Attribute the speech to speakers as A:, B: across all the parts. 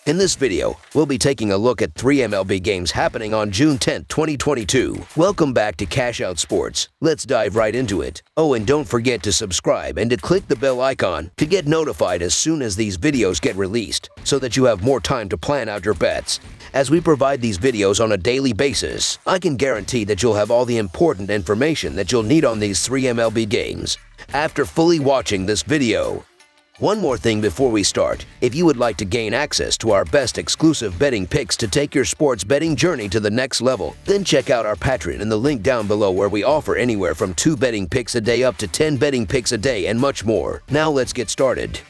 A: In this video, we'll be taking a look at 3 MLB games happening on June 10, 2022. Welcome back to Cash Out Sports. Let's dive right into it. Oh, and don't forget to subscribe and to click the bell icon to get notified as soon as these videos get released, so that you have more time to plan out your bets. As we provide these videos on a daily basis, I can guarantee that you'll have all the important information that you'll need on these 3 MLB games after fully watching this video. One more thing before we start. If you would like to gain access to our best exclusive betting picks to take your sports betting journey to the next level, then check out our Patreon in the link down below, where we offer anywhere from 2 betting picks a day up to 10 betting picks a day and much more. Now let's get started.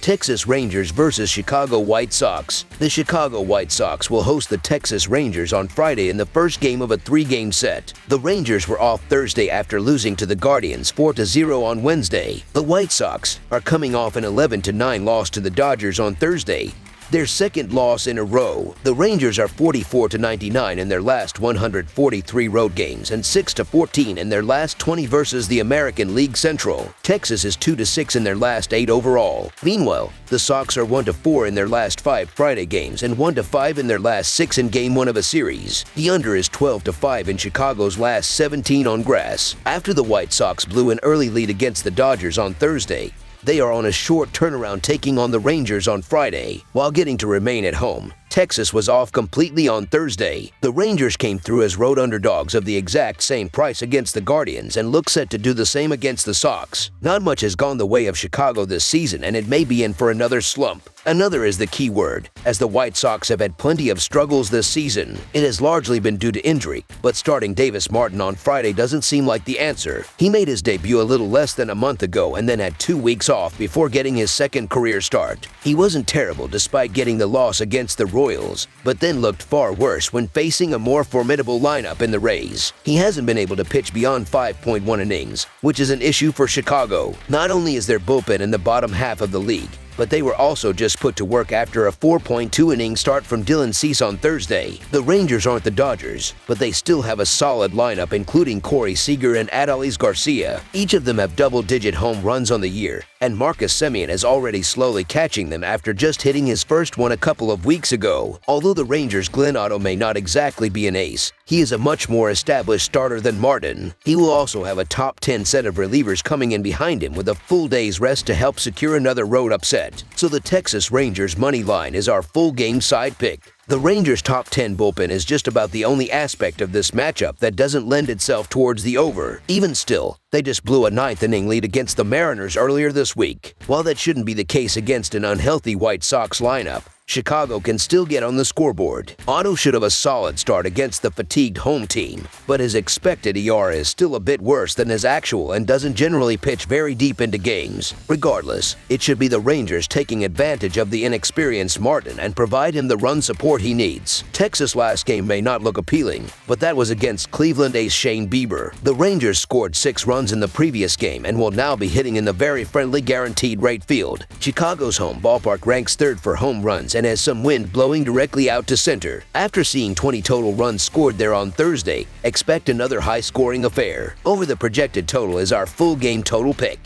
A: Texas Rangers versus Chicago White Sox. The Chicago White Sox will host the Texas Rangers on Friday in the first game of a 3-game set. The Rangers were off Thursday after losing to the Guardians 4-0 on Wednesday. The White Sox are coming off an 11-9 loss to the Dodgers on Thursday, their second loss in a row. The Rangers are 44-99 in their last 143 road games and 6-14 in their last 20 versus the American League Central. Texas is 2-6 in their last 8 overall. Meanwhile, the Sox are 1-4 in their last 5 Friday games and 1-5 in their last 6 in Game 1 of a series. The under is 12-5 in Chicago's last 17 on grass. After the White Sox blew an early lead against the Dodgers on Thursday, they are on a short turnaround, taking on the Rangers on Friday. While getting to remain at home, Texas was off completely on Thursday. The Rangers came through as road underdogs of the exact same price against the Guardians and look set to do the same against the Sox. Not much has gone the way of Chicago this season, and it may be in for another slump. Another is the key word, as the White Sox have had plenty of struggles this season. It has largely been due to injury, but starting Davis Martin on Friday doesn't seem like the answer. He made his debut a little less than a month ago and then had 2 weeks off before getting his second career start. He wasn't terrible despite getting the loss against the Royals, but then looked far worse when facing a more formidable lineup in the Rays. He hasn't been able to pitch beyond 5.1 innings, which is an issue for Chicago. Not only is their bullpen in the bottom half of the league, but they were also just put to work after a 4.2-inning start from Dylan Cease on Thursday. The Rangers aren't the Dodgers, but they still have a solid lineup, including Corey Seager and Adolis Garcia. Each of them have double-digit home runs on the year, and Marcus Semien is already slowly catching them after just hitting his first one a couple of weeks ago. Although the Rangers' Glenn Otto may not exactly be an ace, he is a much more established starter than Martin. He will also have a top 10 set of relievers coming in behind him with a full day's rest to help secure another road upset. So the Texas Rangers money line is our full game side pick. The Rangers' top 10 bullpen is just about the only aspect of this matchup that doesn't lend itself towards the over. Even still, they just blew a 9th-inning lead against the Mariners earlier this week. While that shouldn't be the case against an unhealthy White Sox lineup, Chicago can still get on the scoreboard. Otto should have a solid start against the fatigued home team, but his expected ERA is still a bit worse than his actual and doesn't generally pitch very deep into games. Regardless, it should be the Rangers taking advantage of the inexperienced Martin and provide him the run support he needs. Texas' last game may not look appealing, but that was against Cleveland ace Shane Bieber. The Rangers scored 6 runs in the previous game and will now be hitting in the very friendly guaranteed rate field. Chicago's home ballpark ranks 3rd for home runs and has some wind blowing directly out to center. After seeing 20 total runs scored there on Thursday, expect another high-scoring affair. Over the projected total is our full game total pick.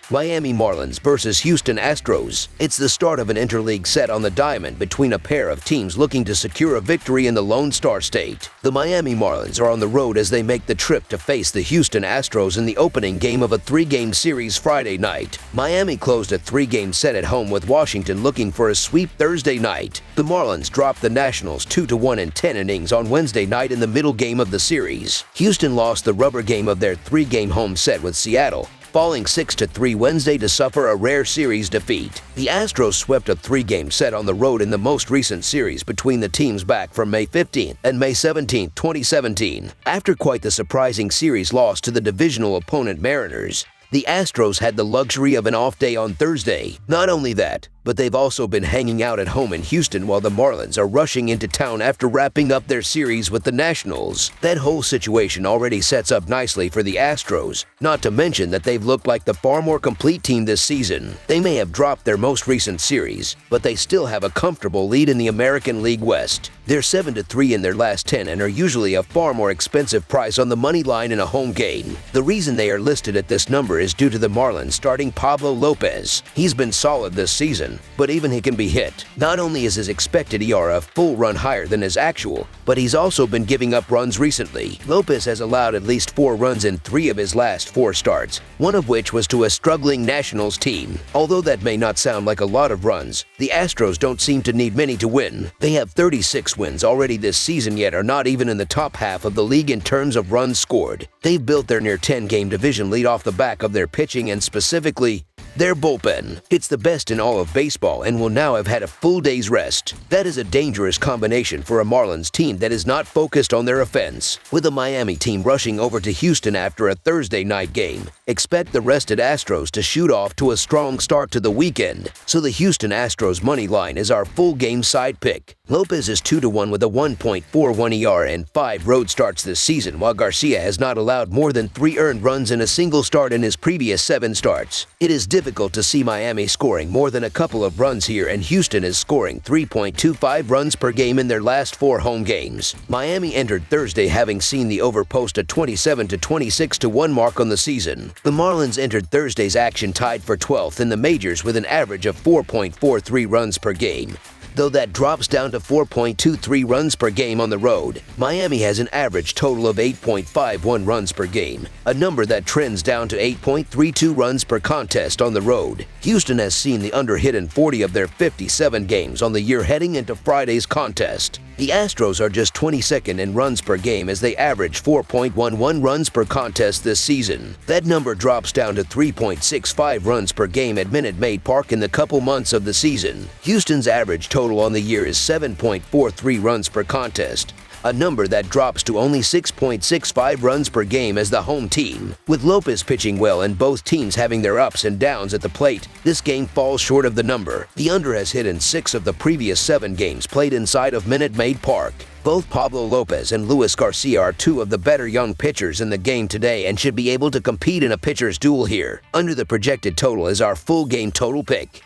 A: Miami Marlins versus Houston Astros. It's the start of an interleague set on the diamond between a pair of teams looking to secure a victory in the Lone Star State. The Miami Marlins are on the road as they make the trip to face the Houston Astros in the opening game of a 3-game series Friday night. Miami closed a 3-game set at home with Washington looking for a sweep Thursday night. The Marlins dropped the Nationals 2-1 in 10 innings on Wednesday night in the middle game of the series. Houston lost the rubber game of their 3-game home set with Seattle, falling 6-3 Wednesday to suffer a rare series defeat. The Astros swept a 3-game set on the road in the most recent series between the teams back from May 15th and May 17th, 2017. After quite the surprising series loss to the divisional opponent Mariners, the Astros had the luxury of an off day on Thursday. Not only that, but they've also been hanging out at home in Houston while the Marlins are rushing into town after wrapping up their series with the Nationals. That whole situation already sets up nicely for the Astros, not to mention that they've looked like the far more complete team this season. They may have dropped their most recent series, but they still have a comfortable lead in the American League West. They're 7-3 in their last 10 and are usually a far more expensive price on the money line in a home game. The reason they are listed at this number is due to the Marlins starting Pablo Lopez. He's been solid this season, but even he can be hit. Not only is his expected ERA a full run higher than his actual, but he's also been giving up runs recently. Lopez has allowed at least 4 runs in 3 of his last 4 starts, one of which was to a struggling Nationals team. Although that may not sound like a lot of runs, the Astros don't seem to need many to win. They have 36 wins already this season, yet are not even in the top half of the league in terms of runs scored. They've built their near 10-game division lead off the back of their pitching and specifically their bullpen. It's the best in all of baseball and will now have had a full day's rest. That is a dangerous combination for a Marlins team that is not focused on their offense. With a Miami team rushing over to Houston after a Thursday night game, expect the rested Astros to shoot off to a strong start to the weekend. So the Houston Astros money line is our full game side pick. Lopez is 2-1 with a 1.41 ERA and 5 road starts this season, while Garcia has not allowed more than 3 earned runs in a single start in his previous 7 starts. It is difficult to see Miami scoring more than a couple of runs here, and Houston is scoring 3.25 runs per game in their last 4 home games. Miami entered Thursday having seen the over post a 27 to 26 to 1 mark on the season. The Marlins entered Thursday's action tied for 12th in the majors with an average of 4.43 runs per game. Though that drops down to 4.23 runs per game on the road, Miami has an average total of 8.51 runs per game, a number that trends down to 8.32 runs per contest on the road. Houston has seen the under hit in 40 of their 57 games on the year heading into Friday's contest. The Astros are just 22nd in runs per game as they average 4.11 runs per contest this season. That number drops down to 3.65 runs per game at Minute Maid Park in the couple months of the season. Houston's average total on the year is 7.43 runs per contest, a number that drops to only 6.65 runs per game as the home team. With Lopez pitching well and both teams having their ups and downs at the plate, this game falls short of the number. The under has hit in 6 of the previous 7 games played inside of Minute Maid Park. Both Pablo Lopez and Luis Garcia are 2 of the better young pitchers in the game today and should be able to compete in a pitcher's duel here. Under the projected total is our full game total pick.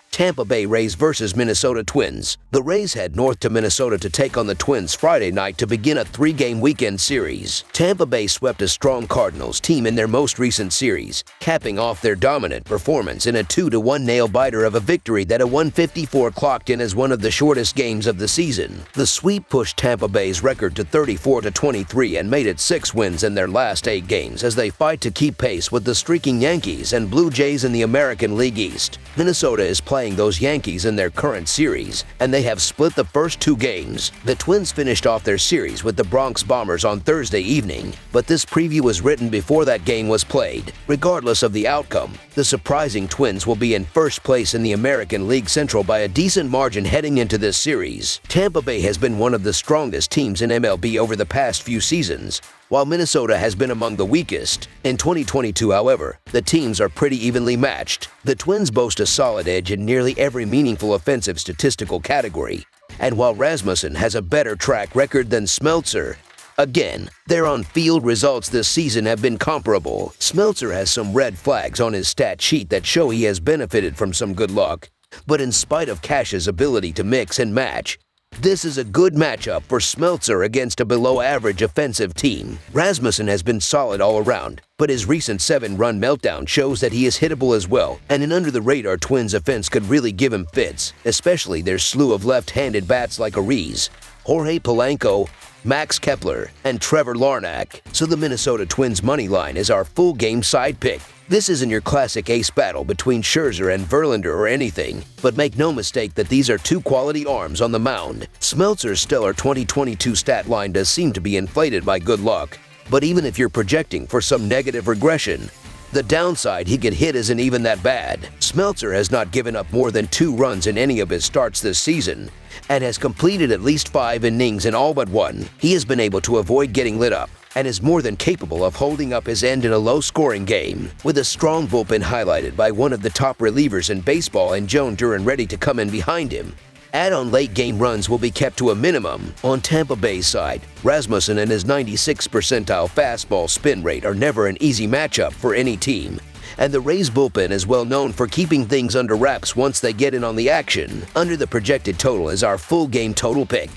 A: Tampa Bay Rays versus Minnesota Twins. The Rays head north to Minnesota to take on the Twins Friday night to begin a 3-game weekend series. Tampa Bay swept a strong Cardinals team in their most recent series, capping off their dominant performance in a 2-1 nail-biter of a victory that a 154 clocked in as one of the shortest games of the season. The sweep pushed Tampa Bay's record to 34-23 and made it 6 wins in their last 8 games as they fight to keep pace with the streaking Yankees and Blue Jays in the American League East. Minnesota is playing those Yankees in their current series, and they have split the first 2 games. The Twins finished off their series with the Bronx Bombers on Thursday evening, but this preview was written before that game was played. Regardless of the outcome, the surprising Twins will be in first place in the American League Central by a decent margin heading into this series. Tampa Bay has been one of the strongest teams in MLB over the past few seasons, while Minnesota has been among the weakest. In 2022, however, the teams are pretty evenly matched. The Twins boast a solid edge in nearly every meaningful offensive statistical category, and while Rasmussen has a better track record than Smeltzer, again, their on-field results this season have been comparable. Smeltzer has some red flags on his stat sheet that show he has benefited from some good luck, but in spite of Cash's ability to mix and match, this is a good matchup for Smeltzer against a below-average offensive team. Rasmussen has been solid all around, but his recent 7-run meltdown shows that he is hittable as well, and an under-the-radar Twins offense could really give him fits, especially their slew of left-handed bats like Ariz, Jorge Polanco, Max Kepler, and Trevor Larnach. So the Minnesota Twins money line is our full game side pick. This isn't your classic ace battle between Scherzer and Verlander or anything, but make no mistake that these are 2 quality arms on the mound. Smeltzer's stellar 2022 stat line does seem to be inflated by good luck, but even if you're projecting for some negative regression, the downside he could hit isn't even that bad. Smeltzer has not given up more than 2 runs in any of his starts this season, and has completed at least 5 innings in all but 1. He has been able to avoid getting lit up, and is more than capable of holding up his end in a low-scoring game, with a strong bullpen highlighted by one of the top relievers in baseball and Joan Duran ready to come in behind him. Add-on late-game runs will be kept to a minimum. On Tampa Bay's side, Rasmussen and his 96th percentile fastball spin rate are never an easy matchup for any team, and the Rays bullpen is well known for keeping things under wraps once they get in on the action. Under the projected total is our full game total pick.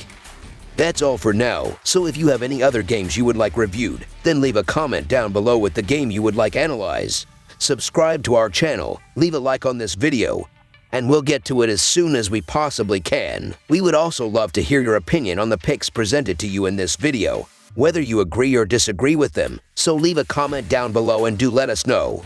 A: That's all for now, so if you have any other games you would like reviewed, then leave a comment down below with the game you would like analyzed. Subscribe to our channel, leave a like on this video, and we'll get to it as soon as we possibly can. We would also love to hear your opinion on the picks presented to you in this video, whether you agree or disagree with them, so leave a comment down below and do let us know.